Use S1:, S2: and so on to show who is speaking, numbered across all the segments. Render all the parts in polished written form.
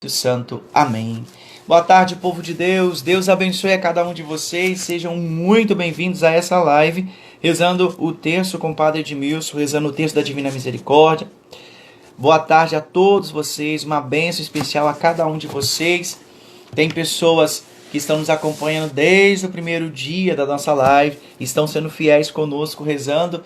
S1: Santo. Amém. Boa tarde, povo de Deus. Deus abençoe a cada um de vocês. Sejam muito bem-vindos a essa live, rezando o terço com o Padre Edmilson, rezando o terço da Divina Misericórdia. Boa tarde a todos vocês, uma bênção especial a cada um de vocês. Tem pessoas que estão nos acompanhando desde o primeiro dia da nossa live, estão sendo fiéis conosco, rezando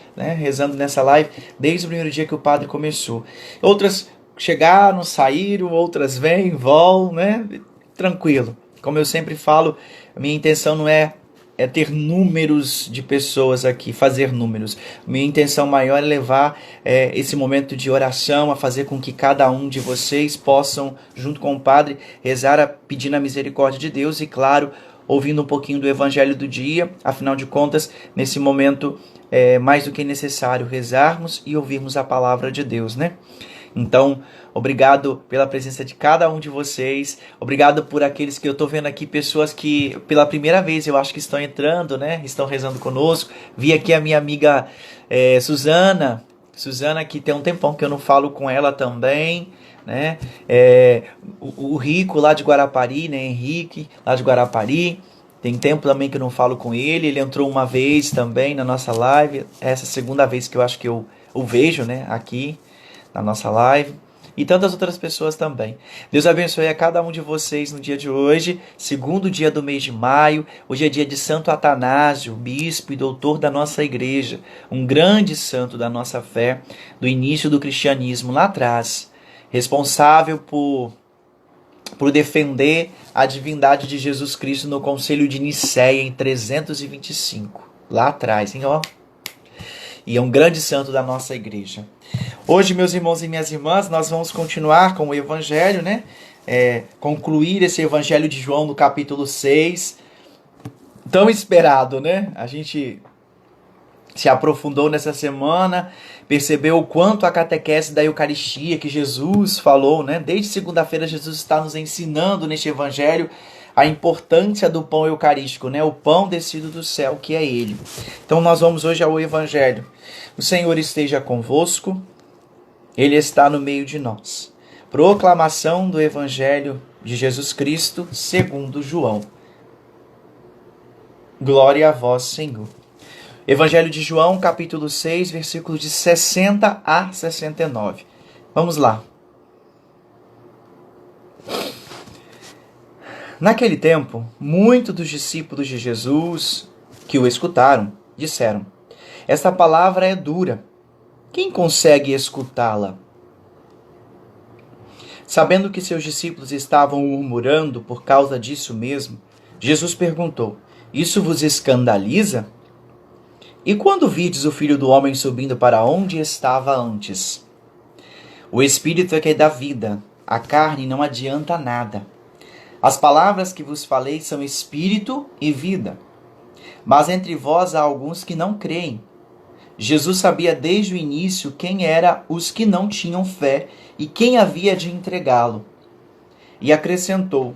S1: nessa live, desde o primeiro dia que o Padre começou. Outras chegaram, saíram, outras vêm, vão, Tranquilo. Como eu sempre falo, a minha intenção não é ter números de pessoas aqui, fazer números. Minha intenção maior é levar esse momento de oração, a fazer com que cada um de vocês possam, junto com o Padre, rezar pedindo a misericórdia de Deus e, claro, ouvindo um pouquinho do Evangelho do dia. Afinal de contas, nesse momento é mais do que necessário rezarmos e ouvirmos a palavra de Deus, Então, obrigado pela presença de cada um de vocês. Obrigado por aqueles que eu estou vendo aqui, pessoas que pela primeira vez eu acho que estão entrando, Estão rezando conosco. Vi aqui a minha amiga Suzana. Suzana, que tem um tempão que eu não falo com ela também, o Rico lá de Guarapari, Henrique lá de Guarapari. Tem tempo também que eu não falo com ele. Ele entrou uma vez também na nossa live. Essa é a segunda vez que eu acho que eu o vejo, aqui na nossa live, e tantas outras pessoas também. Deus abençoe a cada um de vocês no dia de hoje, segundo dia do mês de maio. Hoje é dia de Santo Atanásio, bispo e doutor da nossa igreja, um grande santo da nossa fé, do início do cristianismo lá atrás, responsável por defender a divindade de Jesus Cristo no Concílio de Nicéia em 325, lá atrás, E é um grande santo da nossa igreja. Hoje, meus irmãos e minhas irmãs, nós vamos continuar com o Evangelho, concluir esse Evangelho de João no capítulo 6. Tão esperado, A gente se aprofundou nessa semana, percebeu o quanto a catequese da Eucaristia que Jesus falou, Desde segunda-feira, Jesus está nos ensinando neste Evangelho a importância do pão eucarístico, o pão descido do céu, que é Ele. Então nós vamos hoje ao Evangelho. O Senhor esteja convosco, Ele está no meio de nós. Proclamação do Evangelho de Jesus Cristo segundo João. Glória a vós, Senhor. Evangelho de João, capítulo 6, versículos de 60 a 69. Vamos lá. Naquele tempo, muitos dos discípulos de Jesus que o escutaram disseram: esta palavra é dura. Quem consegue escutá-la? Sabendo que seus discípulos estavam murmurando por causa disso mesmo, Jesus perguntou: isso vos escandaliza? E quando vides o Filho do Homem subindo para onde estava antes? O Espírito é que dá vida, a carne não adianta nada. As palavras que vos falei são espírito e vida. Mas entre vós há alguns que não creem. Jesus sabia desde o início quem eram os que não tinham fé e quem havia de entregá-lo. E acrescentou: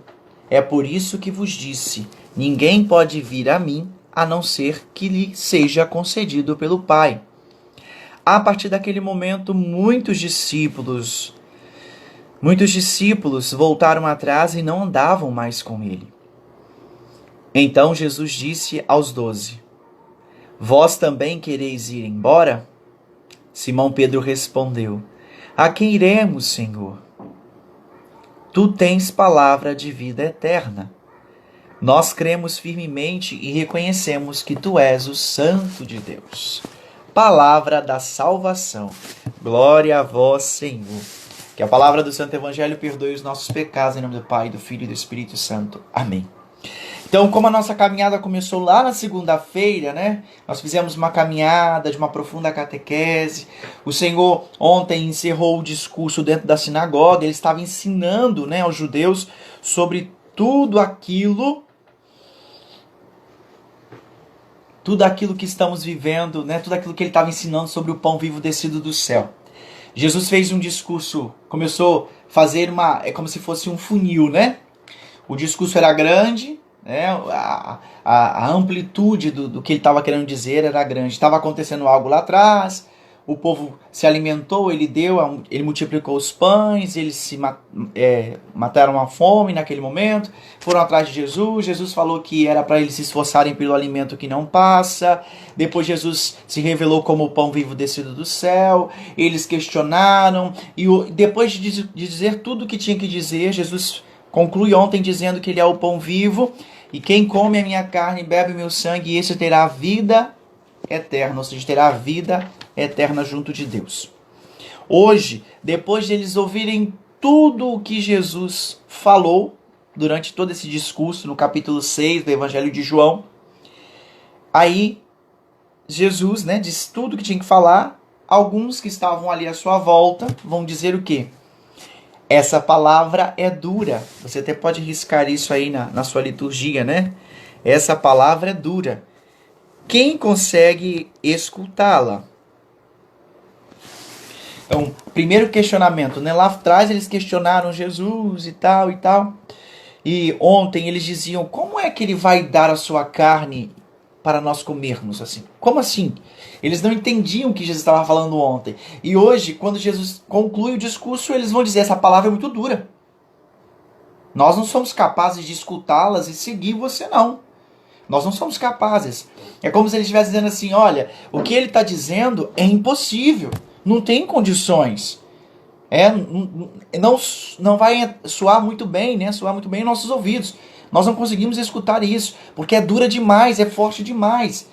S1: é por isso que vos disse, ninguém pode vir a mim, a não ser que lhe seja concedido pelo Pai. A partir daquele momento, muitos discípulos voltaram atrás e não andavam mais com ele. Então Jesus disse aos 12: vós também quereis ir embora? Simão Pedro respondeu: a quem iremos, Senhor? Tu tens palavra de vida eterna. Nós cremos firmemente e reconhecemos que tu és o Santo de Deus. Palavra da salvação. Glória a vós, Senhor. Que a palavra do Santo Evangelho perdoe os nossos pecados, em nome do Pai, do Filho e do Espírito Santo. Amém. Então, como a nossa caminhada começou lá na segunda-feira, nós fizemos uma caminhada de uma profunda catequese. O Senhor ontem encerrou o discurso dentro da sinagoga. Ele estava ensinando, aos judeus sobre tudo aquilo que estamos vivendo, tudo aquilo que ele estava ensinando sobre o pão vivo descido do céu. Jesus fez um discurso, começou a fazer é como se fosse um funil, O discurso era grande, a amplitude do que ele estava querendo dizer era grande. Estava acontecendo algo lá atrás, o povo se alimentou, ele deu, ele multiplicou os pães, eles mataram a fome naquele momento, foram atrás de Jesus. Jesus falou que era para eles se esforçarem pelo alimento que não passa. Depois Jesus se revelou como o pão vivo descido do céu. Eles questionaram, e depois de dizer tudo o que tinha que dizer, Jesus conclui ontem dizendo que ele é o pão vivo, e quem come a minha carne e bebe o meu sangue, esse terá vida eterna, ou seja, terá vida eterna junto de Deus. Hoje, depois de eles ouvirem tudo o que Jesus falou durante todo esse discurso no capítulo 6 do Evangelho de João, aí Jesus, disse tudo o que tinha que falar. Alguns que estavam ali à sua volta vão dizer o quê? Essa palavra é dura. Você até pode riscar isso aí na sua liturgia, né? Essa palavra é dura. Quem consegue escutá-la? Então, primeiro questionamento, Lá atrás eles questionaram Jesus e tal e tal. E ontem eles diziam, como é que ele vai dar a sua carne para nós comermos assim? Como assim? Eles não entendiam o que Jesus estava falando ontem. E hoje, quando Jesus conclui o discurso, eles vão dizer, essa palavra é muito dura. Nós não somos capazes de escutá-las e seguir você não. Nós não somos capazes. É como se ele estivesse dizendo assim, olha, o que ele está dizendo é impossível. Não tem condições. Não vai soar muito bem, Soar muito bem em nossos ouvidos. Nós não conseguimos escutar isso, porque é dura demais, é forte demais.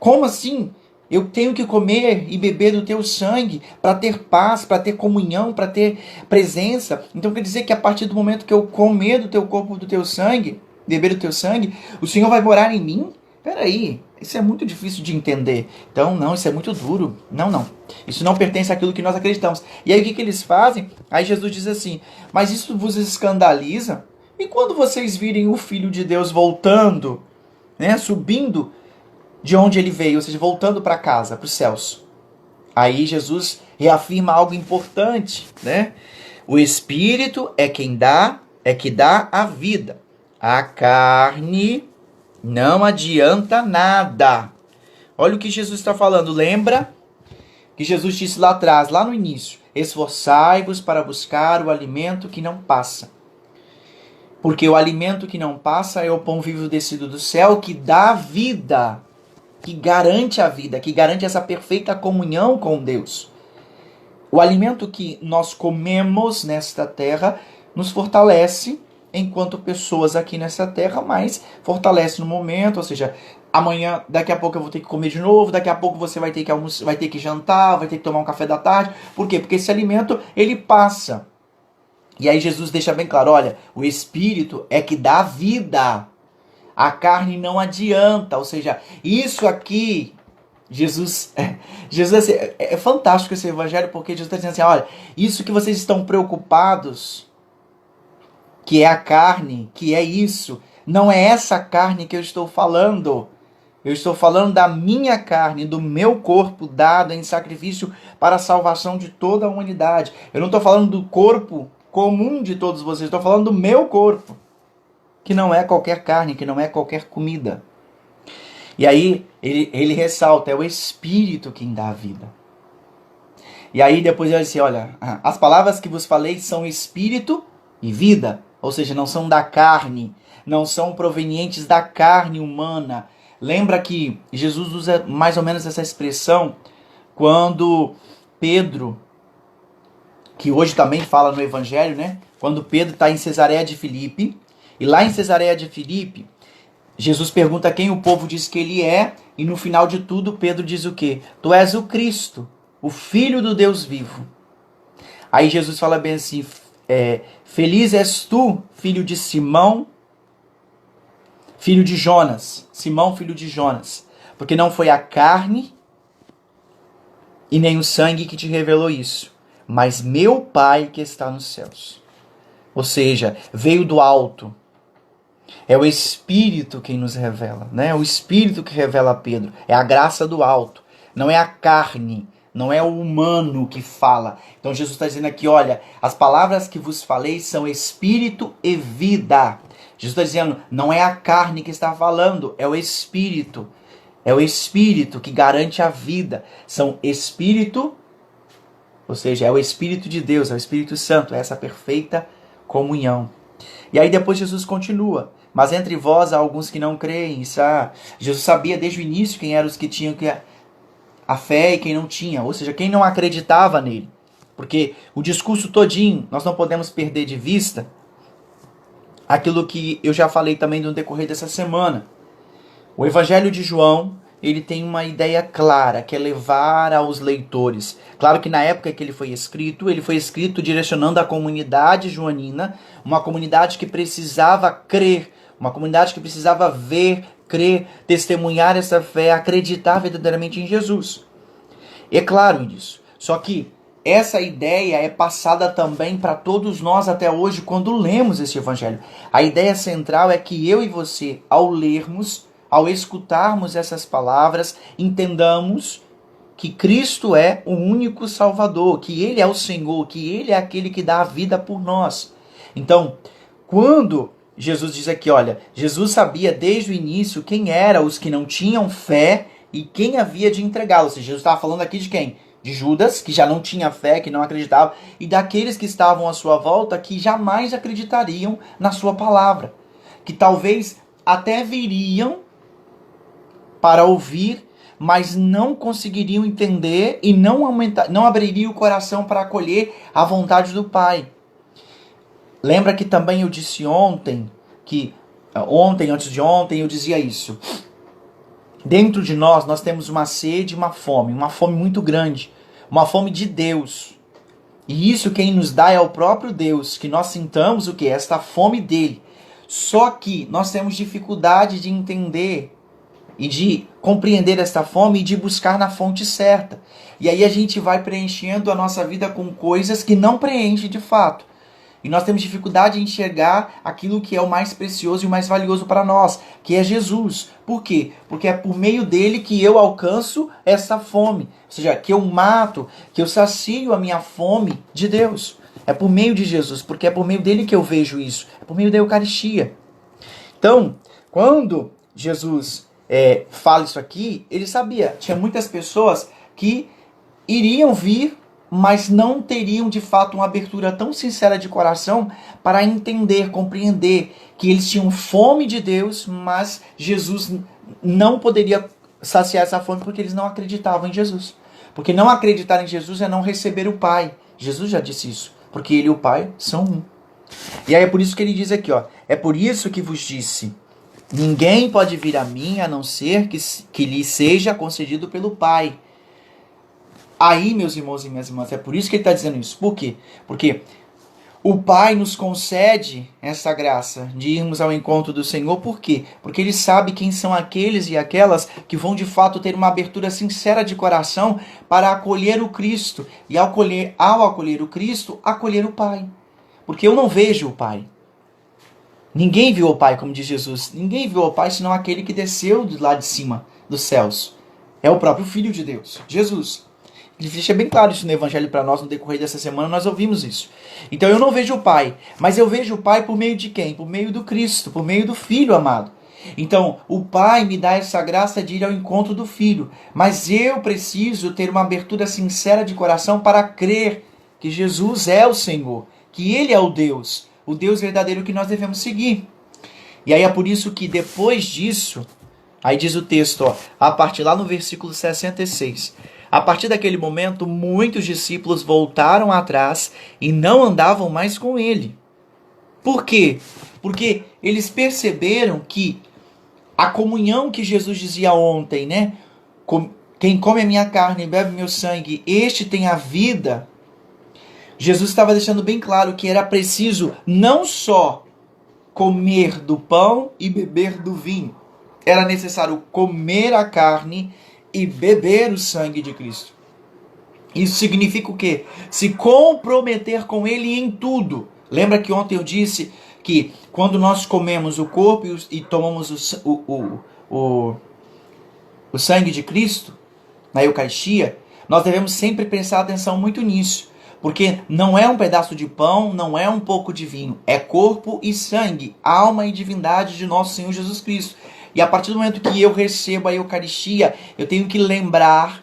S1: Como assim? Eu tenho que comer e beber do teu sangue para ter paz, para ter comunhão, para ter presença. Então quer dizer que a partir do momento que eu comer do teu corpo, do teu sangue, beber do teu sangue, o Senhor vai morar em mim? Peraí, isso é muito difícil de entender. Então, não, isso é muito duro. Não. Isso não pertence àquilo que nós acreditamos. E aí o que eles fazem? Aí Jesus diz assim, mas isso vos escandaliza? E quando vocês virem o Filho de Deus voltando, subindo de onde ele veio, ou seja, voltando para casa, para os céus. Aí Jesus reafirma algo importante, O Espírito é que dá a vida. A carne não adianta nada. Olha o que Jesus está falando. Lembra que Jesus disse lá atrás, lá no início, esforçai-vos para buscar o alimento que não passa. Porque o alimento que não passa é o pão vivo descido do céu, que dá vida, que garante a vida, que garante essa perfeita comunhão com Deus. O alimento que nós comemos nesta terra nos fortalece enquanto pessoas aqui nessa terra, mas fortalece no momento, ou seja, amanhã, daqui a pouco eu vou ter que comer de novo, daqui a pouco você vai ter que almoçar, vai ter que jantar, vai ter que tomar um café da tarde. Por quê? Porque esse alimento, ele passa. E aí Jesus deixa bem claro, olha, o Espírito é que dá vida. A carne não adianta, ou seja, isso aqui, Jesus assim, é fantástico esse evangelho, porque Jesus está dizendo assim, olha, isso que vocês estão preocupados, que é a carne, que é isso, não é essa carne que eu estou falando. Eu estou falando da minha carne, do meu corpo dado em sacrifício para a salvação de toda a humanidade. Eu não estou falando do corpo comum de todos vocês, estou falando do meu corpo, que não é qualquer carne, que não é qualquer comida. E aí ele ressalta, é o Espírito quem dá a vida. E aí depois ele diz assim, olha, as palavras que vos falei são Espírito e vida, ou seja, não são da carne, não são provenientes da carne humana. Lembra que Jesus usa mais ou menos essa expressão quando Pedro, que hoje também fala no Evangelho, quando Pedro está em Cesareia de Filipe, e lá em Cesareia de Filipe, Jesus pergunta quem o povo diz que ele é, e no final de tudo Pedro diz o quê? Tu és o Cristo, o Filho do Deus vivo. Aí Jesus fala bem assim, feliz és tu, filho de Simão, filho de Jonas, Simão, filho de Jonas, porque não foi a carne e nem o sangue que te revelou isso, mas meu Pai que está nos céus. Ou seja, veio do alto. É o Espírito quem nos revela, É o Espírito que revela a Pedro. É a graça do alto. Não é a carne, não é o humano que fala. Então Jesus está dizendo aqui, olha, as palavras que vos falei são Espírito e vida. Jesus está dizendo, não é a carne que está falando, é o Espírito. É o Espírito que garante a vida. São Espírito, ou seja, é o Espírito de Deus, é o Espírito Santo, é essa perfeita comunhão. E aí depois Jesus continua. Mas entre vós há alguns que não creem. Jesus sabia desde o início quem eram os que tinham a fé e quem não tinha. Ou seja, quem não acreditava nele. Porque o discurso todinho, nós não podemos perder de vista aquilo que eu já falei também no decorrer dessa semana. O Evangelho de João, ele tem uma ideia clara, que é levar aos leitores. Claro que na época que ele foi escrito direcionando a comunidade joanina, uma comunidade que precisava crer, uma comunidade que precisava ver, crer, testemunhar essa fé, acreditar verdadeiramente em Jesus. É claro isso. Só que essa ideia é passada também para todos nós até hoje quando lemos esse Evangelho. A ideia central é que eu e você, ao lermos, ao escutarmos essas palavras, entendamos que Cristo é o único Salvador, que Ele é o Senhor, que Ele é aquele que dá a vida por nós. Então, quando Jesus diz aqui, olha, Jesus sabia desde o início quem eram os que não tinham fé e quem havia de entregá-los. Ou seja, Jesus estava falando aqui de quem? De Judas, que já não tinha fé, que não acreditava, e daqueles que estavam à sua volta, que jamais acreditariam na sua palavra. Que talvez até viriam para ouvir, mas não conseguiriam entender e não abririam o coração para acolher a vontade do Pai. Lembra que também eu disse ontem, antes de ontem, eu dizia isso. Dentro de nós temos uma sede, uma fome muito grande, uma fome de Deus. E isso quem nos dá é o próprio Deus, que nós sintamos o que? Esta fome dele. Só que nós temos dificuldade de entender e de compreender esta fome e de buscar na fonte certa. E aí a gente vai preenchendo a nossa vida com coisas que não preenche de fato. E nós temos dificuldade em enxergar aquilo que é o mais precioso e o mais valioso para nós, que é Jesus. Por quê? Porque é por meio dele que eu alcanço essa fome. Ou seja, que eu mato, que eu sacio a minha fome de Deus. É por meio de Jesus, porque é por meio dele que eu vejo isso. É por meio da Eucaristia. Então, quando Jesus fala isso aqui, ele sabia. Tinha muitas pessoas que iriam vir, mas não teriam de fato uma abertura tão sincera de coração para entender, compreender que eles tinham fome de Deus, mas Jesus não poderia saciar essa fome porque eles não acreditavam em Jesus. Porque não acreditar em Jesus é não receber o Pai. Jesus já disse isso, porque ele e o Pai são um. E aí é por isso que ele diz aqui, ó, é por isso que vos disse, ninguém pode vir a mim a não ser que lhe seja concedido pelo Pai. Aí, meus irmãos e minhas irmãs, é por isso que ele está dizendo isso. Por quê? Porque o Pai nos concede essa graça de irmos ao encontro do Senhor. Por quê? Porque ele sabe quem são aqueles e aquelas que vão de fato ter uma abertura sincera de coração para acolher o Cristo. E ao acolher o Cristo, acolher o Pai. Porque eu não vejo o Pai. Ninguém viu o Pai, como diz Jesus. Ninguém viu o Pai senão aquele que desceu do lado de cima dos céus. É o próprio Filho de Deus, Jesus. Ele deixa bem claro isso no Evangelho para nós no decorrer dessa semana, nós ouvimos isso. Então eu não vejo o Pai, mas eu vejo o Pai por meio de quem? Por meio do Cristo, por meio do Filho amado. Então o Pai me dá essa graça de ir ao encontro do Filho, mas eu preciso ter uma abertura sincera de coração para crer que Jesus é o Senhor, que Ele é o Deus verdadeiro que nós devemos seguir. E aí é por isso que depois disso, aí diz o texto, ó, a partir lá no versículo 66, a partir daquele momento, muitos discípulos voltaram atrás e não andavam mais com ele. Por quê? Porque eles perceberam que a comunhão que Jesus dizia ontem, né? Quem come a minha carne e bebe meu sangue, este tem a vida. Jesus estava deixando bem claro que era preciso não só comer do pão e beber do vinho. Era necessário comer a carne e beber o sangue de Cristo. Isso significa o quê? Se comprometer com Ele em tudo. Lembra que ontem eu disse que quando nós comemos o corpo e tomamos o sangue de Cristo, na Eucaristia, nós devemos sempre prestar atenção muito nisso. Porque não é um pedaço de pão, não é um pouco de vinho. É corpo e sangue, alma e divindade de nosso Senhor Jesus Cristo. E a partir do momento que eu recebo a Eucaristia, eu tenho que lembrar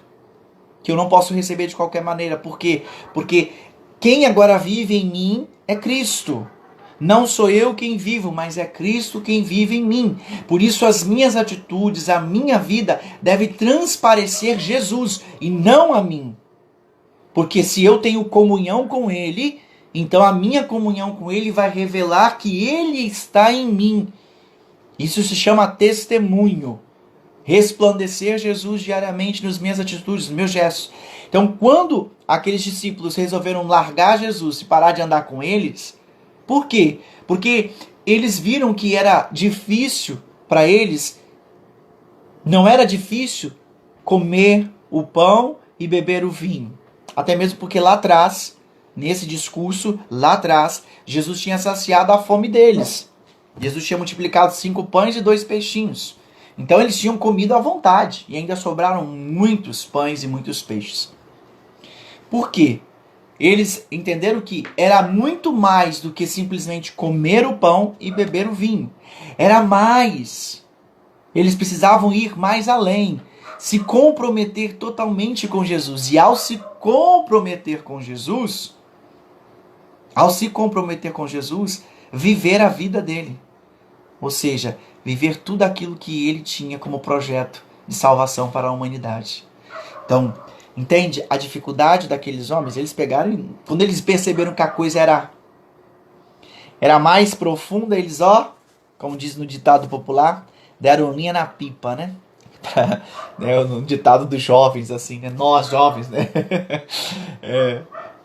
S1: que eu não posso receber de qualquer maneira. Por quê? Porque quem agora vive em mim é Cristo. Não sou eu quem vivo, mas é Cristo quem vive em mim. Por isso as minhas atitudes, a minha vida deve transparecer Jesus e não a mim. Porque se eu tenho comunhão com Ele, então a minha comunhão com Ele vai revelar que Ele está em mim. Isso se chama testemunho. Resplandecer Jesus diariamente nas minhas atitudes, nos meus gestos. Então, quando aqueles discípulos resolveram largar Jesus e parar de andar com eles, por quê? Porque eles viram que era difícil para eles, não era difícil comer o pão e beber o vinho. Até mesmo porque lá atrás, nesse discurso, lá atrás, Jesus tinha saciado a fome deles. Jesus tinha multiplicado 5 pães e 2 peixinhos. Então eles tinham comido à vontade e ainda sobraram muitos pães e muitos peixes. Por quê? Eles entenderam que era muito mais do que simplesmente comer o pão e beber o vinho. Era mais. Eles precisavam ir mais além, se comprometer totalmente com Jesus. E ao se comprometer com Jesus, viver a vida dele. Ou seja, viver tudo aquilo que ele tinha como projeto de salvação para a humanidade. Então, entende a dificuldade daqueles homens? Eles pegaram, quando eles perceberam que a coisa era mais profunda, eles, como diz no ditado popular, deram linha na pipa, né? No ditado dos jovens, assim, né? Nós jovens, né?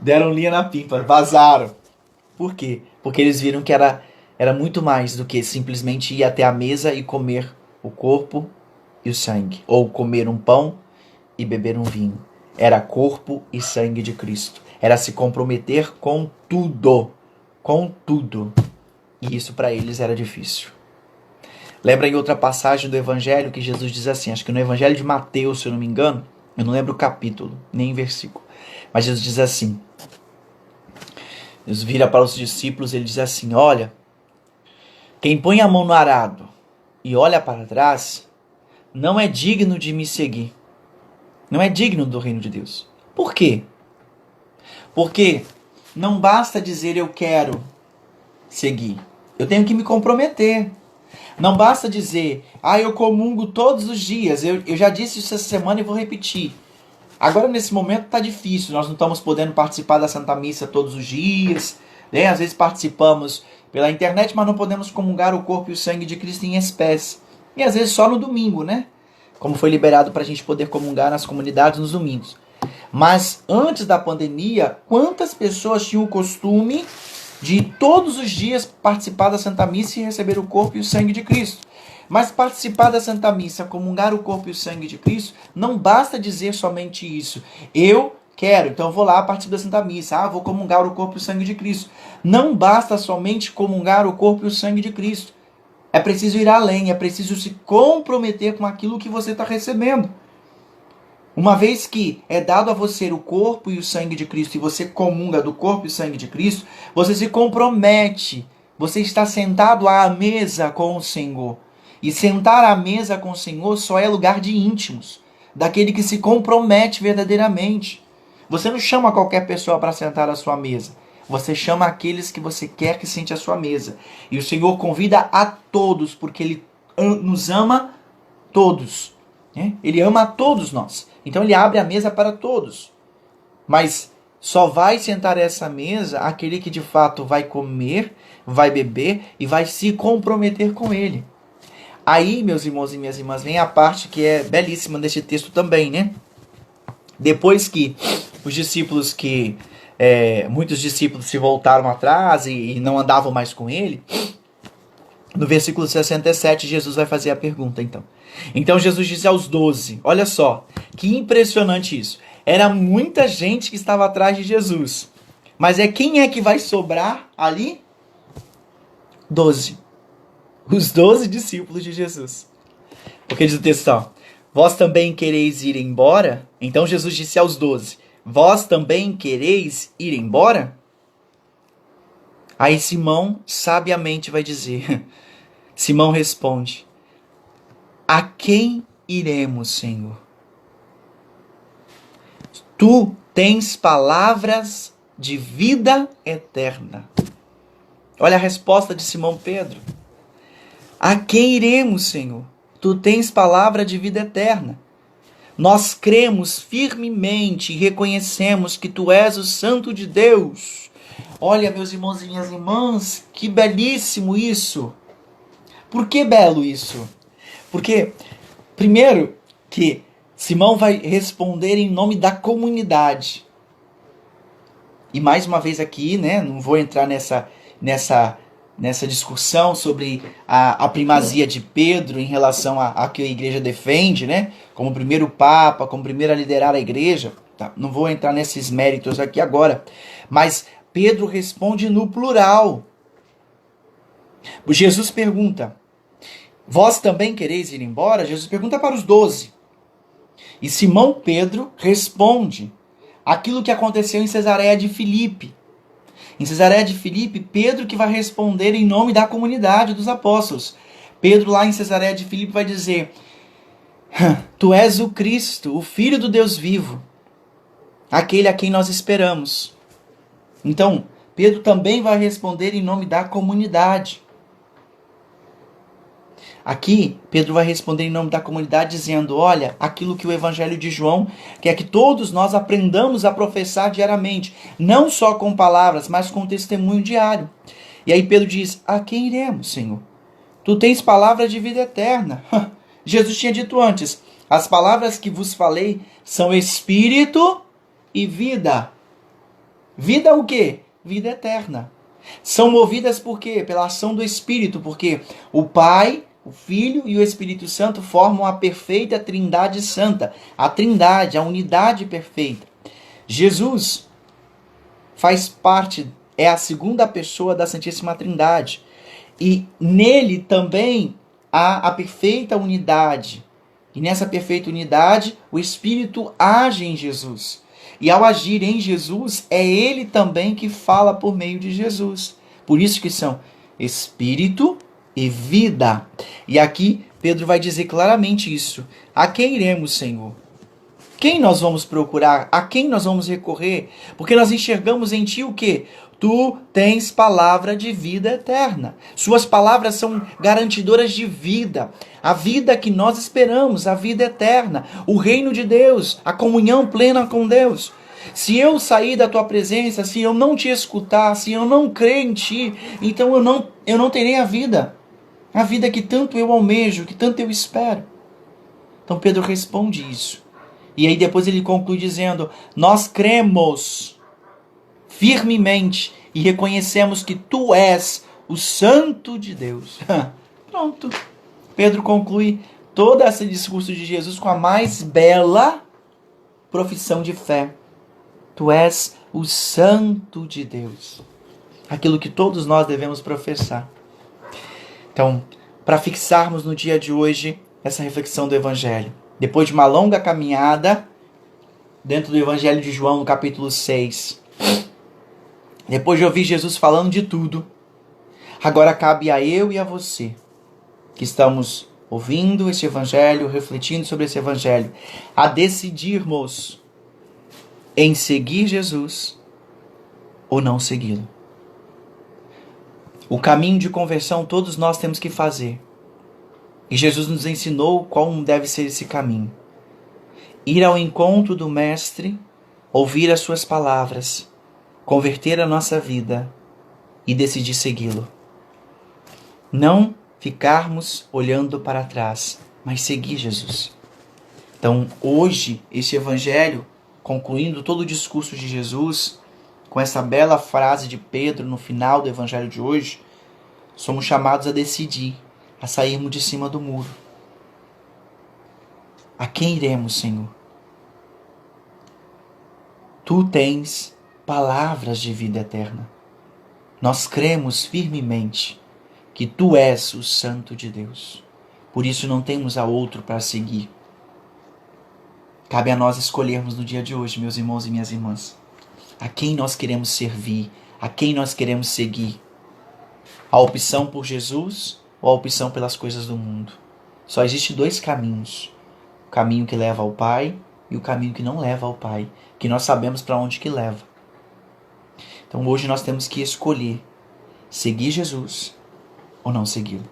S1: Deram linha na pipa, vazaram. Por quê? Porque eles viram que era muito mais do que simplesmente ir até a mesa e comer o corpo e o sangue. Ou comer um pão e beber um vinho. Era corpo e sangue de Cristo. Era se comprometer com tudo. Com tudo. E isso para eles era difícil. Lembra em outra passagem do Evangelho que Jesus diz assim, acho que no Evangelho de Mateus, se eu não me engano, eu não lembro o capítulo, nem versículo, mas Jesus diz assim, Jesus vira para os discípulos e ele diz assim, olha, quem põe a mão no arado e olha para trás, não é digno de me seguir. Não é digno do reino de Deus. Por quê? Porque não basta dizer eu quero seguir. Eu tenho que me comprometer. Não basta dizer, eu comungo todos os dias. Eu já disse isso essa semana e vou repetir. Agora, nesse momento, está difícil. Nós não estamos podendo participar da Santa Missa todos os dias. Né? Às vezes participamos pela internet, mas não podemos comungar o corpo e o sangue de Cristo em espécie. E às vezes só no domingo, né? Como foi liberado para a gente poder comungar nas comunidades nos domingos. Mas antes da pandemia, quantas pessoas tinham o costume de todos os dias participar da Santa Missa e receber o corpo e o sangue de Cristo? Mas participar da Santa Missa, comungar o corpo e o sangue de Cristo, não basta dizer somente isso. Eu quero, então eu vou lá participar da Santa Missa. Vou comungar o corpo e o sangue de Cristo. Não basta somente comungar o corpo e o sangue de Cristo. É preciso ir além, é preciso se comprometer com aquilo que você está recebendo. Uma vez que é dado a você o corpo e o sangue de Cristo, e você comunga do corpo e o sangue de Cristo, você se compromete. Você está sentado à mesa com o Senhor. E sentar à mesa com o Senhor só é lugar de íntimos, daquele que se compromete verdadeiramente. Você não chama qualquer pessoa para sentar à sua mesa. Você chama aqueles que você quer que sente à sua mesa. E o Senhor convida a todos, porque Ele nos ama todos. Né? Ele ama a todos nós. Então Ele abre a mesa para todos. Mas só vai sentar a essa mesa aquele que de fato vai comer, vai beber e vai se comprometer com Ele. Aí, meus irmãos e minhas irmãs, vem a parte que é belíssima deste texto também, né? Depois que os discípulos muitos discípulos se voltaram atrás e não andavam mais com ele, no versículo 67, Jesus vai fazer a pergunta, então. Então Jesus disse aos 12, olha só, que impressionante isso. Era muita gente que estava atrás de Jesus. Mas quem é que vai sobrar ali? 12. Os 12 discípulos de Jesus. Porque diz o texto, vós também quereis ir embora? Então Jesus disse aos 12, vós também quereis ir embora? Aí Simão sabiamente vai dizer, Simão responde, A quem iremos, Senhor? Tu tens palavras de vida eterna. Olha a resposta de Simão Pedro. A quem iremos, Senhor? Tu tens palavra de vida eterna. Nós cremos firmemente e reconhecemos que Tu és o Santo de Deus. Olha, meus irmãos e minhas irmãs, que belíssimo isso. Por que belo isso? Porque, primeiro, que Simão vai responder em nome da comunidade. E mais uma vez aqui, né, não vou entrar nessa discussão sobre a primazia de Pedro em relação a que a igreja defende, né, como primeiro papa, como primeiro a liderar a igreja. Tá? Não vou entrar nesses méritos aqui agora. Mas Pedro responde no plural. Jesus pergunta, vós também quereis ir embora? Jesus pergunta para os 12. E Simão Pedro responde aquilo que aconteceu em Cesareia de Filipe. Em Cesareia de Filipe, Pedro que vai responder em nome da comunidade dos apóstolos. Pedro lá em Cesareia de Filipe vai dizer, Tu és o Cristo, o Filho do Deus vivo, aquele a quem nós esperamos. Então, Pedro também vai responder em nome da comunidade. Aqui, Pedro vai responder em nome da comunidade dizendo, olha, aquilo que o Evangelho de João quer que todos nós aprendamos a professar diariamente, não só com palavras, mas com testemunho diário. E aí Pedro diz, a quem iremos, Senhor? Tu tens palavra de vida eterna. Jesus tinha dito antes, as palavras que vos falei são espírito e vida. Vida o quê? Vida eterna. São movidas por quê? Pela ação do Espírito, porque o Pai, o Filho e o Espírito Santo formam a perfeita Trindade Santa, a Trindade, a unidade perfeita. Jesus faz parte, é a segunda pessoa da Santíssima Trindade. E nele também há a perfeita unidade. E nessa perfeita unidade, o Espírito age em Jesus. E ao agir em Jesus, é ele também que fala por meio de Jesus. Por isso que são Espírito e vida. E aqui Pedro vai dizer claramente isso. A quem iremos, Senhor? Quem nós vamos procurar? A quem nós vamos recorrer? Porque nós enxergamos em ti o quê? Tu tens palavra de vida eterna. Suas palavras são garantidoras de vida. A vida que nós esperamos, a vida eterna. O reino de Deus, a comunhão plena com Deus. Se eu sair da tua presença, se eu não te escutar, se eu não crer em ti, então eu não terei a vida. A vida que tanto eu almejo, que tanto eu espero. Então Pedro responde isso. E aí depois ele conclui dizendo, nós cremos firmemente e reconhecemos que tu és o Santo de Deus. Pronto. Pedro conclui todo esse discurso de Jesus com a mais bela profissão de fé. Tu és o Santo de Deus. Aquilo que todos nós devemos professar. Então, para fixarmos no dia de hoje essa reflexão do Evangelho, depois de uma longa caminhada dentro do Evangelho de João, no capítulo 6, depois de ouvir Jesus falando de tudo, agora cabe a eu e a você, que estamos ouvindo esse Evangelho, refletindo sobre esse Evangelho, a decidirmos em seguir Jesus ou não segui-lo. O caminho de conversão todos nós temos que fazer. E Jesus nos ensinou qual deve ser esse caminho. Ir ao encontro do Mestre, ouvir as suas palavras, converter a nossa vida e decidir segui-lo. Não ficarmos olhando para trás, mas seguir Jesus. Então, hoje, esse Evangelho, concluindo todo o discurso de Jesus, com essa bela frase de Pedro no final do Evangelho de hoje, somos chamados a decidir, a sairmos de cima do muro. A quem iremos, Senhor? Tu tens palavras de vida eterna. Nós cremos firmemente que Tu és o Santo de Deus. Por isso não temos a outro para seguir. Cabe a nós escolhermos no dia de hoje, meus irmãos e minhas irmãs, a quem nós queremos servir, a quem nós queremos seguir. A opção por Jesus ou a opção pelas coisas do mundo. Só existe dois caminhos. O caminho que leva ao Pai e o caminho que não leva ao Pai, que nós sabemos para onde que leva. Então hoje nós temos que escolher seguir Jesus ou não segui-lo.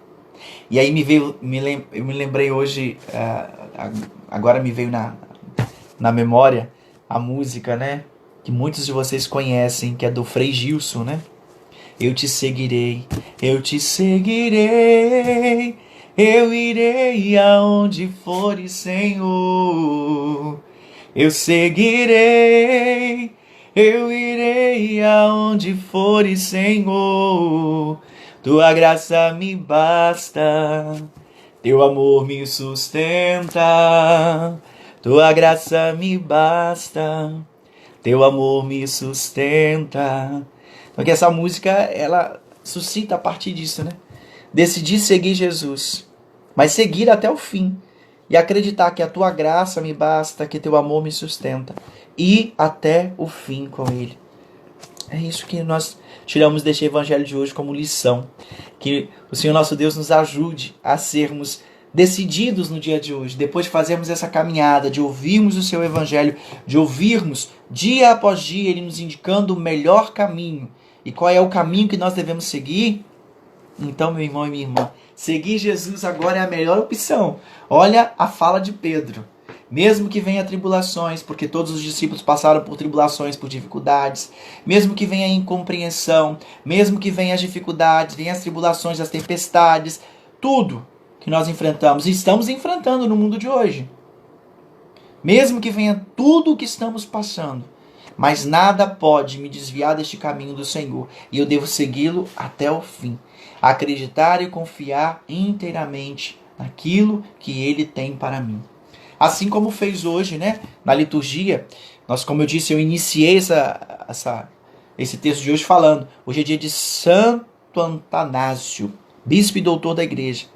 S1: E aí eu me lembrei hoje, agora me veio na memória a música, né? Que muitos de vocês conhecem, que é do Frei Gilson, né? Eu te seguirei, eu irei aonde fores, Senhor. Eu seguirei, eu irei aonde fores, Senhor. Tua graça me basta, teu amor me sustenta. Tua graça me basta, teu amor me sustenta. Porque essa música, ela suscita a partir disso, né? Decidir seguir Jesus, mas seguir até o fim. E acreditar que a tua graça me basta, que teu amor me sustenta. Ir até o fim com ele. É isso que nós tiramos deste evangelho de hoje como lição. Que o Senhor nosso Deus nos ajude a sermos decididos no dia de hoje, depois de fazermos essa caminhada, de ouvirmos o seu evangelho, de ouvirmos dia após dia ele nos indicando o melhor caminho. E qual é o caminho que nós devemos seguir? Então, meu irmão e minha irmã, seguir Jesus agora é a melhor opção. Olha a fala de Pedro. Mesmo que venha tribulações, porque todos os discípulos passaram por tribulações, por dificuldades, mesmo que venha incompreensão, mesmo que venha as dificuldades, venha as tribulações, as tempestades, tudo que nós enfrentamos e estamos enfrentando no mundo de hoje. Mesmo que venha tudo o que estamos passando, mas nada pode me desviar deste caminho do Senhor, e eu devo segui-lo até o fim. Acreditar e confiar inteiramente naquilo que ele tem para mim. Assim como fez hoje, né, na liturgia, como eu disse, eu iniciei esse texto de hoje falando. Hoje é dia de Santo Atanásio, bispo e doutor da igreja.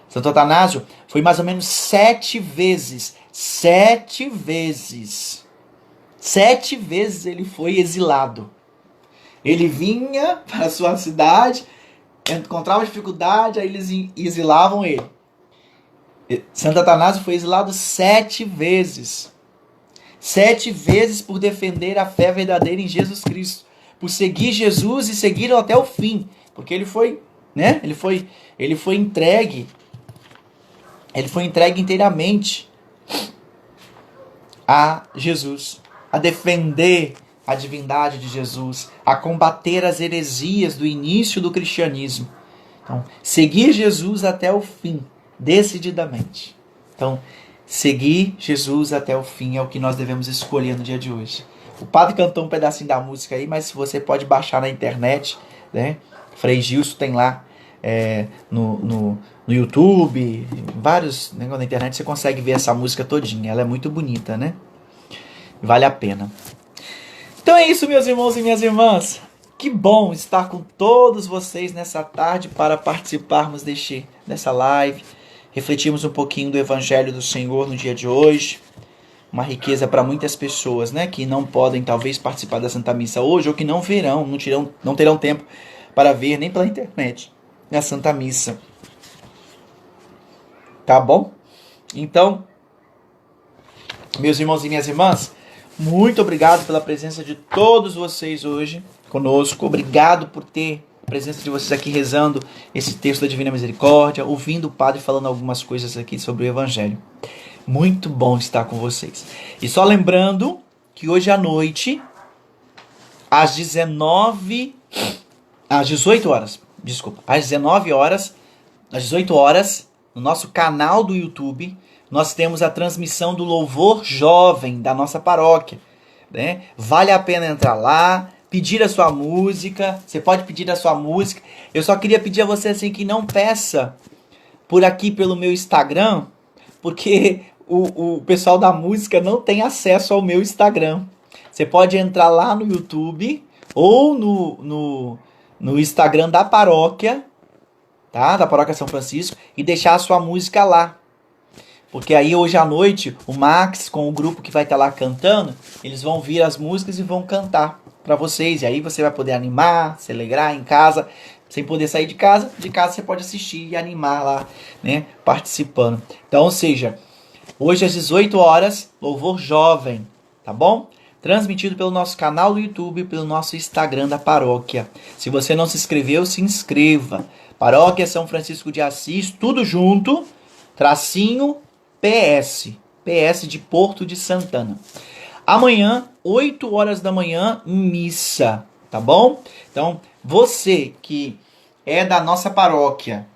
S1: Santo Atanásio foi mais ou menos 7 vezes ele foi exilado. Ele vinha para a sua cidade, encontrava dificuldade, aí eles exilavam ele. Santo Atanásio foi exilado 7 vezes. 7 vezes por defender a fé verdadeira em Jesus Cristo. Por seguir Jesus e segui-lo até o fim. Porque ele foi, né? Ele foi entregue. Ele foi entregue inteiramente a Jesus. A defender a divindade de Jesus. A combater as heresias do início do cristianismo. Então, seguir Jesus até o fim. Decididamente. Então, seguir Jesus até o fim é o que nós devemos escolher no dia de hoje. O padre cantou um pedacinho da música aí, mas você pode baixar na internet, né? Frei Gilson tem lá no YouTube, vários negócios na internet, você consegue ver essa música todinha. Ela é muito bonita, né? Vale a pena. Então é isso, meus irmãos e minhas irmãs. Que bom estar com todos vocês nessa tarde para participarmos dessa live. Refletirmos um pouquinho do Evangelho do Senhor no dia de hoje. Uma riqueza para muitas pessoas, né? Que não podem talvez participar da Santa Missa hoje ou que não terão tempo para ver nem pela internet a Santa Missa. Tá bom? Então, meus irmãos e minhas irmãs, muito obrigado pela presença de todos vocês hoje conosco. Obrigado por ter a presença de vocês aqui rezando esse texto da Divina Misericórdia, ouvindo o padre falando algumas coisas aqui sobre o Evangelho. Muito bom estar com vocês. E só lembrando que hoje à noite, às 18 horas, no nosso canal do YouTube, nós temos a transmissão do Louvor Jovem da nossa paróquia, né? Vale a pena entrar lá, pedir a sua música. Você pode pedir a sua música. Eu só queria pedir a você assim que não peça por aqui pelo meu Instagram, porque o pessoal da música não tem acesso ao meu Instagram. Você pode entrar lá no YouTube ou no Instagram da paróquia, tá? Da Paróquia São Francisco, e deixar a sua música lá. Porque aí hoje à noite, o Max com o grupo que vai estar lá cantando, eles vão ouvir as músicas e vão cantar para vocês. E aí você vai poder animar, se alegrar em casa, sem poder sair de casa você pode assistir e animar lá, né, participando. Então, ou seja, hoje às 18 horas, louvor jovem, tá bom? Transmitido pelo nosso canal do YouTube, pelo nosso Instagram da paróquia. Se você não se inscreveu, se inscreva. Paróquia São Francisco de Assis, tudo junto, tracinho PS. PS de Porto de Santana. Amanhã, 8 horas da manhã, missa, tá bom? Então, você que é da nossa paróquia,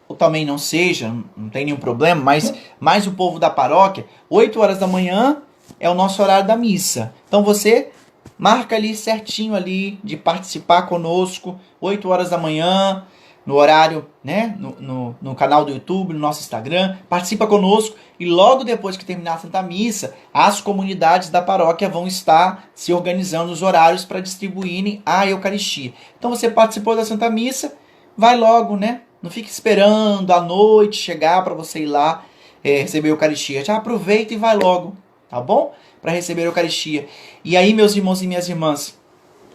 S1: ou também não seja, não tem nenhum problema, mas mais o povo da paróquia, 8 horas da manhã é o nosso horário da missa. Então você marca ali certinho ali de participar conosco, 8 horas da manhã, no horário, né, no canal do YouTube, no nosso Instagram, participa conosco e logo depois que terminar a Santa Missa, as comunidades da paróquia vão estar se organizando os horários para distribuírem a Eucaristia. Então você participou da Santa Missa, vai logo, né? Não fique esperando a noite chegar para você ir lá receber a Eucaristia. Já aproveita e vai logo, tá bom? Para receber a Eucaristia. E aí, meus irmãos e minhas irmãs,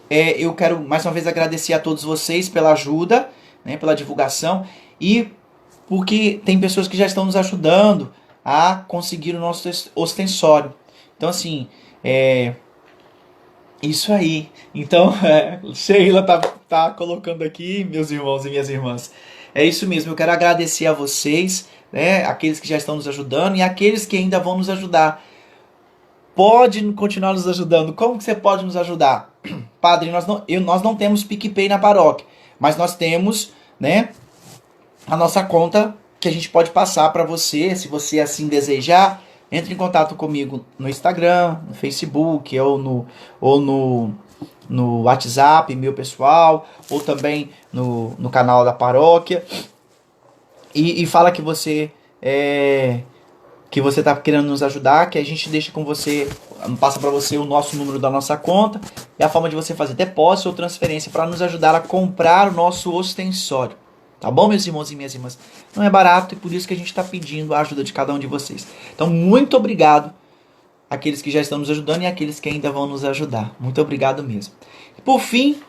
S1: eu quero mais uma vez agradecer a todos vocês pela ajuda, né, pela divulgação, e porque tem pessoas que já estão nos ajudando a conseguir o nosso ostensório. Então, assim, isso aí. Então, Sheila tá colocando aqui, meus irmãos e minhas irmãs. É isso mesmo, eu quero agradecer a vocês, né, aqueles que já estão nos ajudando e aqueles que ainda vão nos ajudar. Pode continuar nos ajudando. Como que você pode nos ajudar? Padre, nós não temos PicPay na paróquia, mas nós temos, né, a nossa conta que a gente pode passar para você, se você assim desejar. Entre em contato comigo no Instagram, no Facebook ou no WhatsApp, meu pessoal, ou também no canal da paróquia. E fala que você está querendo nos ajudar, que a gente deixa com você, passa para você o nosso número da nossa conta e a forma de você fazer depósito ou transferência para nos ajudar a comprar o nosso ostensório. Tá bom, meus irmãos e minhas irmãs? Não é barato e por isso que a gente está pedindo a ajuda de cada um de vocês. Então, muito obrigado àqueles que já estão nos ajudando e àqueles que ainda vão nos ajudar. Muito obrigado mesmo. E por fim,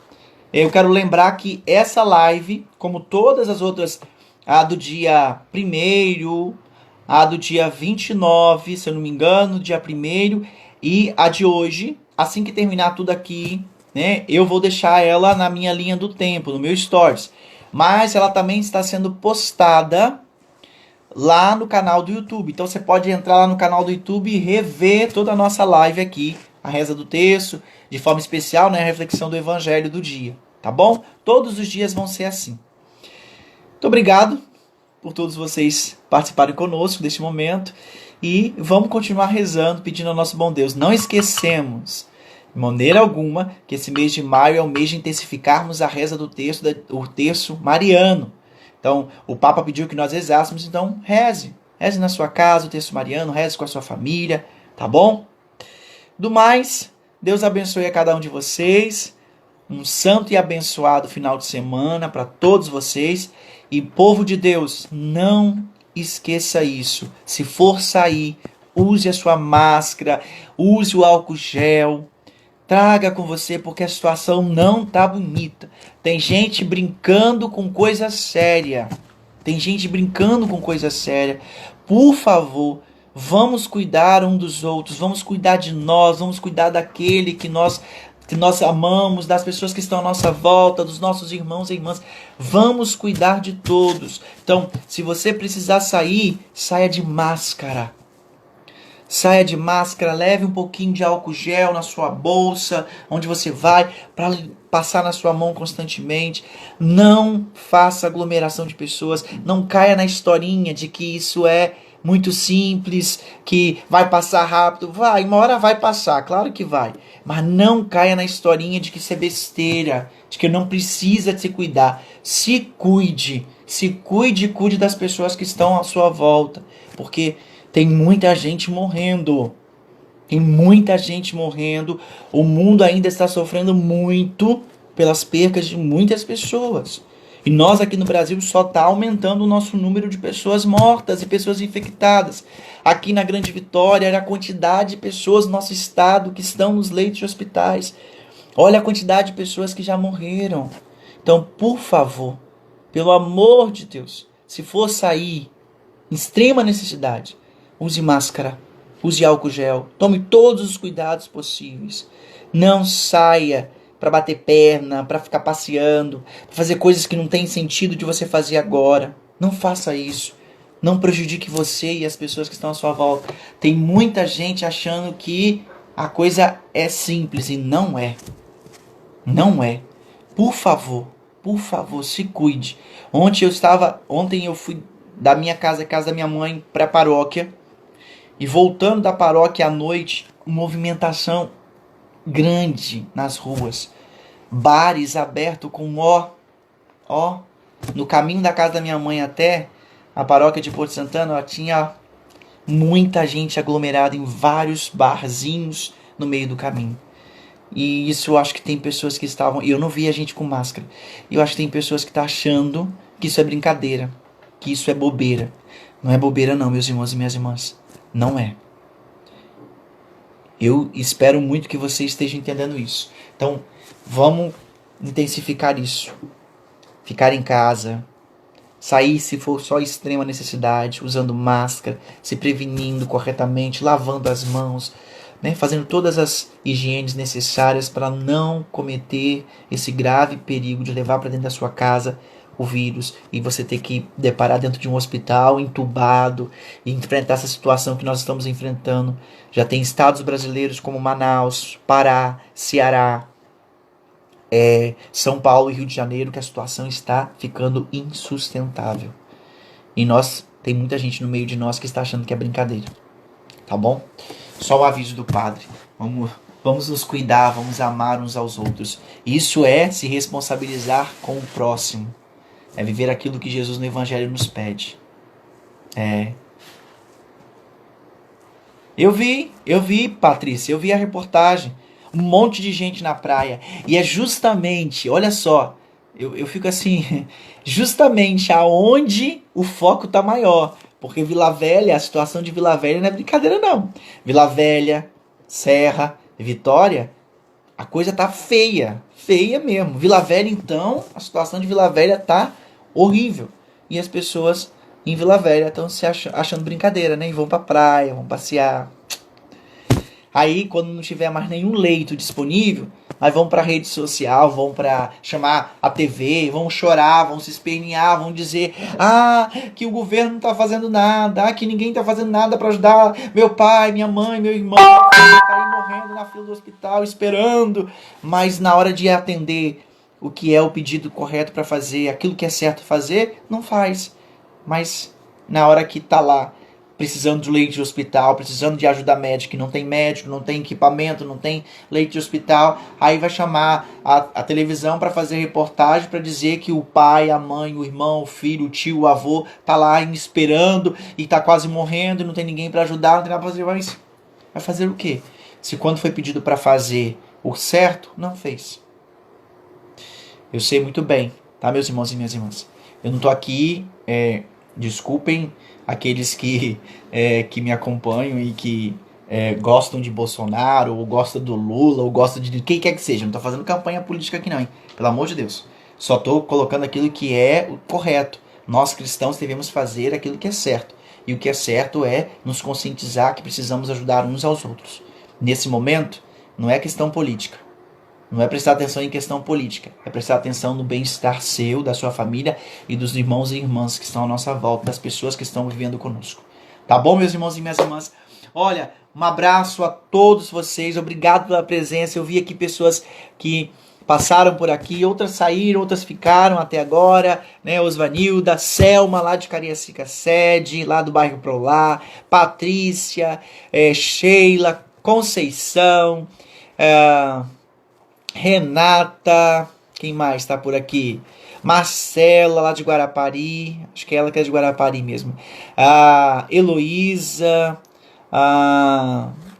S1: eu quero lembrar que essa live, como todas as outras, a do dia 1º, a do dia 29, se eu não me engano, dia 1º, e a de hoje, assim que terminar tudo aqui, né, eu vou deixar ela na minha linha do tempo, no meu Stories. Mas ela também está sendo postada lá no canal do YouTube. Então você pode entrar lá no canal do YouTube e rever toda a nossa live aqui, a reza do terço, de forma especial, né, a reflexão do evangelho do dia, tá bom? Todos os dias vão ser assim. Muito obrigado por todos vocês participarem conosco deste momento e vamos continuar rezando, pedindo ao nosso bom Deus. Não esquecemos de maneira alguma que esse mês de maio é o mês de intensificarmos a reza do terço, o terço mariano. Então, o Papa pediu que nós rezássemos, então reze. Reze na sua casa o terço mariano, reze com a sua família, tá bom? Do mais, Deus abençoe a cada um de vocês. Um santo e abençoado final de semana para todos vocês. E povo de Deus, não esqueça isso. Se for sair, use a sua máscara, use o álcool gel. Traga com você porque a situação não tá bonita. Tem gente brincando com coisa séria. Tem gente brincando com coisa séria. Por favor, vamos cuidar um dos outros. Vamos cuidar de nós. Vamos cuidar daquele que nós amamos, das pessoas que estão à nossa volta, dos nossos irmãos e irmãs. Vamos cuidar de todos. Então, se você precisar sair, saia de máscara. Saia de máscara, leve um pouquinho de álcool gel na sua bolsa, onde você vai, para passar na sua mão constantemente. Não faça aglomeração de pessoas, não caia na historinha de que isso é muito simples, que vai passar rápido. Vai, uma hora vai passar, claro que vai. Mas não caia na historinha de que isso é besteira, de que não precisa de se cuidar. Se cuide e cuide das pessoas que estão à sua volta, porque tem muita gente morrendo. Tem muita gente morrendo. O mundo ainda está sofrendo muito pelas percas de muitas pessoas. E nós aqui no Brasil só está aumentando o nosso número de pessoas mortas e pessoas infectadas. Aqui na Grande Vitória, era a quantidade de pessoas no nosso estado que estão nos leitos de hospitais. Olha a quantidade de pessoas que já morreram. Então, por favor, pelo amor de Deus, se for sair em extrema necessidade, use máscara, use álcool gel, tome todos os cuidados possíveis. Não saia para bater perna, para ficar passeando, para fazer coisas que não tem sentido de você fazer agora. Não faça isso. Não prejudique você e as pessoas que estão à sua volta. Tem muita gente achando que a coisa é simples e não é. Não é. Por favor, se cuide. Ontem eu fui da minha casa da minha mãe para a paróquia e voltando da paróquia à noite, movimentação grande nas ruas, bares abertos com ó, no caminho da casa da minha mãe até a paróquia de Porto Santana, ó, tinha muita gente aglomerada em vários barzinhos no meio do caminho. E isso eu acho que tem pessoas que estavam... Eu não vi a gente com máscara. Eu acho que tem pessoas que estão achando que isso é brincadeira. Que isso é bobeira. Não é bobeira não, meus irmãos e minhas irmãs. Não é. Eu espero muito que você esteja entendendo isso. Então, vamos intensificar isso. Ficar em casa. Sair se for só extrema necessidade. Usando máscara. Se prevenindo corretamente. Lavando as mãos. Né, fazendo todas as higienes necessárias para não cometer esse grave perigo de levar para dentro da sua casa o vírus e você ter que deparar dentro de um hospital entubado e enfrentar essa situação que nós estamos enfrentando. Já tem estados brasileiros como Manaus, Pará, Ceará, São Paulo e Rio de Janeiro que a situação está ficando insustentável. E tem muita gente no meio de nós que está achando que é brincadeira. Tá bom? Só o aviso do padre. Vamos nos cuidar, vamos amar uns aos outros. Isso é se responsabilizar com o próximo. É viver aquilo que Jesus no Evangelho nos pede. Eu vi, Patrícia, eu vi a reportagem. Um monte de gente na praia. E é justamente, olha só, eu fico assim, justamente aonde o foco está maior. Porque Vila Velha, a situação de Vila Velha não é brincadeira não. Vila Velha, Serra, Vitória, a coisa tá feia. Feia mesmo. Vila Velha, então, a situação de Vila Velha tá horrível. E as pessoas em Vila Velha estão se achando brincadeira, né? E vão pra praia, vão passear. Aí, quando não tiver mais nenhum leito disponível, aí vão pra rede social, vão pra chamar a TV, vão chorar, vão se espernear, vão dizer que o governo não tá fazendo nada, que ninguém tá fazendo nada pra ajudar meu pai, minha mãe, meu irmão, tá aí morrendo na fila do hospital, esperando. Mas na hora de atender o que é o pedido correto pra fazer, aquilo que é certo fazer, não faz. Mas na hora que tá lá, precisando de leite de hospital, precisando de ajuda médica, não tem médico, não tem equipamento, não tem leite de hospital, aí vai chamar a televisão para fazer reportagem para dizer que o pai, a mãe, o irmão, o filho, o tio, o avô tá lá esperando e tá quase morrendo e não tem ninguém para ajudar, não tem nada para fazer, mas vai fazer o quê? Se quando foi pedido para fazer o certo, não fez. Eu sei muito bem, tá, meus irmãos e minhas irmãs? Eu não tô aqui, desculpem aqueles que me acompanham e que gostam de Bolsonaro, ou gostam do Lula, ou gostam de quem quer que seja. Não tô fazendo campanha política aqui não, hein? Pelo amor de Deus. Só tô colocando aquilo que é o correto. Nós cristãos devemos fazer aquilo que é certo. E o que é certo é nos conscientizar que precisamos ajudar uns aos outros. Nesse momento, não é questão política. Não é prestar atenção em questão política, é prestar atenção no bem-estar seu, da sua família e dos irmãos e irmãs que estão à nossa volta, das pessoas que estão vivendo conosco. Tá bom, meus irmãos e minhas irmãs? Olha, um abraço a todos vocês, obrigado pela presença. Eu vi aqui pessoas que passaram por aqui, outras saíram, outras ficaram até agora, né? Osvanilda, Selma, lá de Cariacica Sede, lá do bairro Prolá, Patrícia, Sheila, Conceição, Renata, quem mais tá por aqui? Marcela, lá de Guarapari, acho que é ela que é de Guarapari mesmo. Heloísa,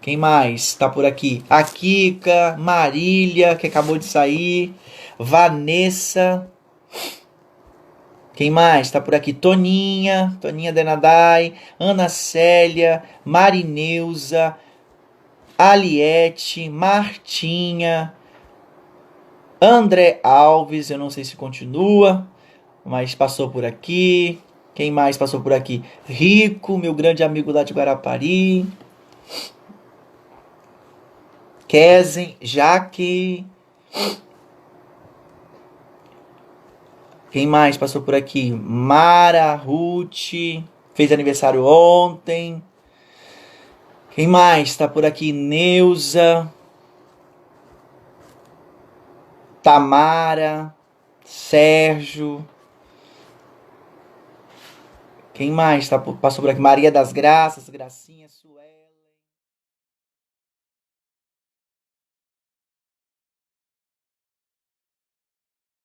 S1: quem mais tá por aqui? A Kika, Marília, que acabou de sair, Vanessa, quem mais tá por aqui? Toninha Denadai, Ana Célia, Marineuza, Aliete, Martinha, André Alves, eu não sei se continua, mas passou por aqui. Quem mais passou por aqui? Rico, meu grande amigo lá de Guarapari. Kesen, Jaque. Quem mais passou por aqui? Mara, Ruth. Fez aniversário ontem. Quem mais está por aqui? Neuza. Tamara. Sérgio. Quem mais passou por aqui? Maria das Graças, Gracinha, Sueli.